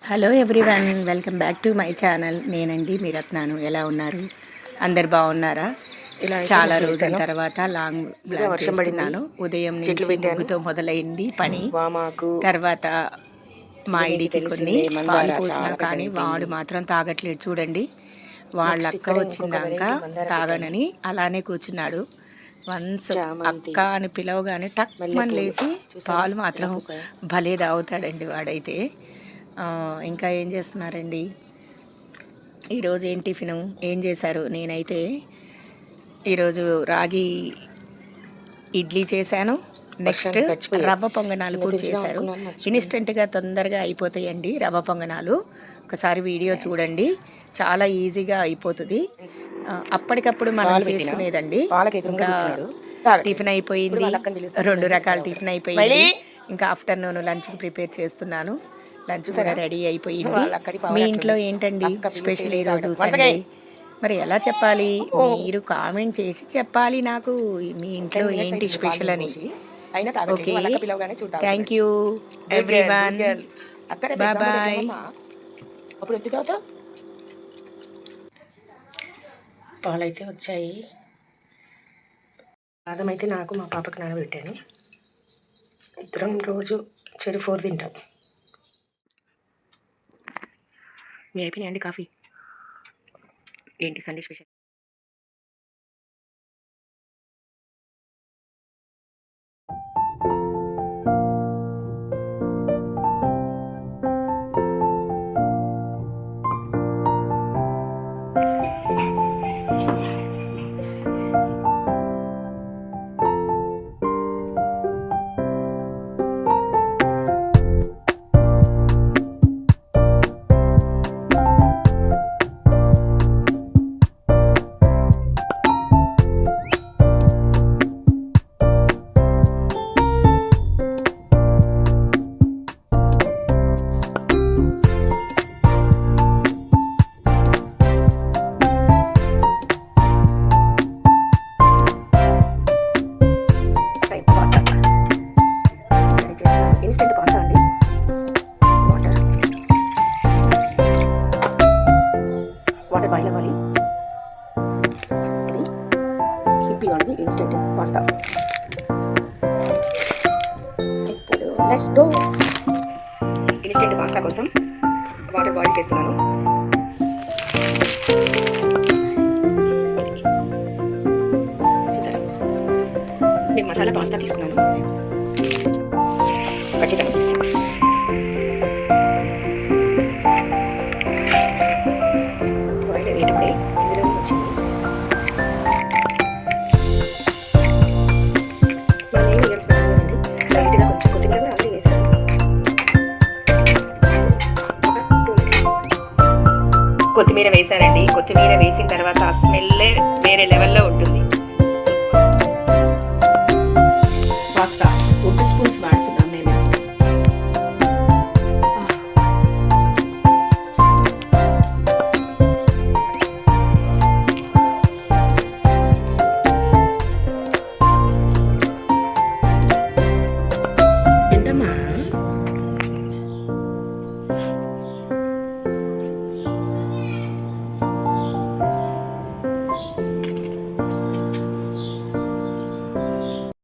Hello everyone, welcome back to my channel. నేనండి మీ రత్నాను. ఎలా ఉన్నారు? అందరు బాగున్నారా? చాలా రోజుల తర్వాత లాంగ్ బ్లాగ్ చేస్తున్నాను. ఉదయం నుంచి ముగ్గుతో మొదలైంది పని. తర్వాత మా ఐడికి కొన్ని పాలు పోసినా కానీ వాడు మాత్రం తాగట్లేదు. చూడండి, వాళ్ళ అక్క వచ్చిందాక తాగనని అలానే కూర్చున్నాడు. వన్స్ అక్క అని పిలవగానే టక్ మని లేసి పాలు మాత్రం భలే తాగుతాడండి వాడైతే. ఇంకా ఏం చేస్తున్నారండి? ఈరోజు ఏం టిఫిను ఏం చేశారు? నేనైతే ఈరోజు రాగి ఇడ్లీ చేశాను. నెక్స్ట్ రవ్వ పొంగనాలు కూడా చేశారు. ఇన్స్టెంట్గా తొందరగా అయిపోతాయండి రవ్వ పొంగనాలు. ఒకసారి వీడియో చూడండి, చాలా ఈజీగా అయిపోతుంది. అప్పటికప్పుడు మనం చేసుకునేదండి. ఇంకా టిఫిన్ అయిపోయింది, 2 రకాల టిఫిన్ అయిపోయింది. ఇంకా ఆఫ్టర్నూన్ లంచ్కి ప్రిపేర్ చేస్తున్నాను. లంచ్ కూడా రెడీ అయిపోయింది. మీ ఇంట్లో ఏంటండి స్పెషల్ ఈరోజు సండే? మరి ఎలా చెప్పాలి? మీరు కామెంట్ చేసి చెప్పాలి నాకు మీ ఇంట్లో ఏంటి స్పెషల్ అని. Okay, thank you everyone, bye bye. పాలైతే వచ్చాయి. బాదం అయితే నాకు మా పాపకు నానబెట్టాను. ఇద్దరం రోజు చెరి 4 తింటాం. మీ అయిపోయినాయండి కాఫీ? ఏంటి సండే స్పెషల్? ఇన్స్టెంట్ పాస్తా అండి. వాటర్ బాయిల్ అవ్వాలి. ఇది హిప్పీ వాళ్ళది ఇన్స్టెంట్ పాస్తా. ఇప్పుడు లెట్స్ గో. ఇన్స్టెంట్ పాస్తా కోసం వాటర్ బాయిల్ చేస్తున్నాను. చూసారా, నేను మసాలా పాస్తా తీసుకున్నాను, కట్ చేశాను. బాయిల్ అయ్యేటప్పుడే ఇందులో వచ్చింది మనం ఏం వేయాల్సిన అండి. లైట్గా కొంచెం కొద్దిగా కూడా అన్నీ వేసాను. కొత్తిమీర వేసానండి. కొత్తిమీర వేసిన తర్వాత ఆ స్మెల్ వేరే లెవెల్లో ఉంటుంది.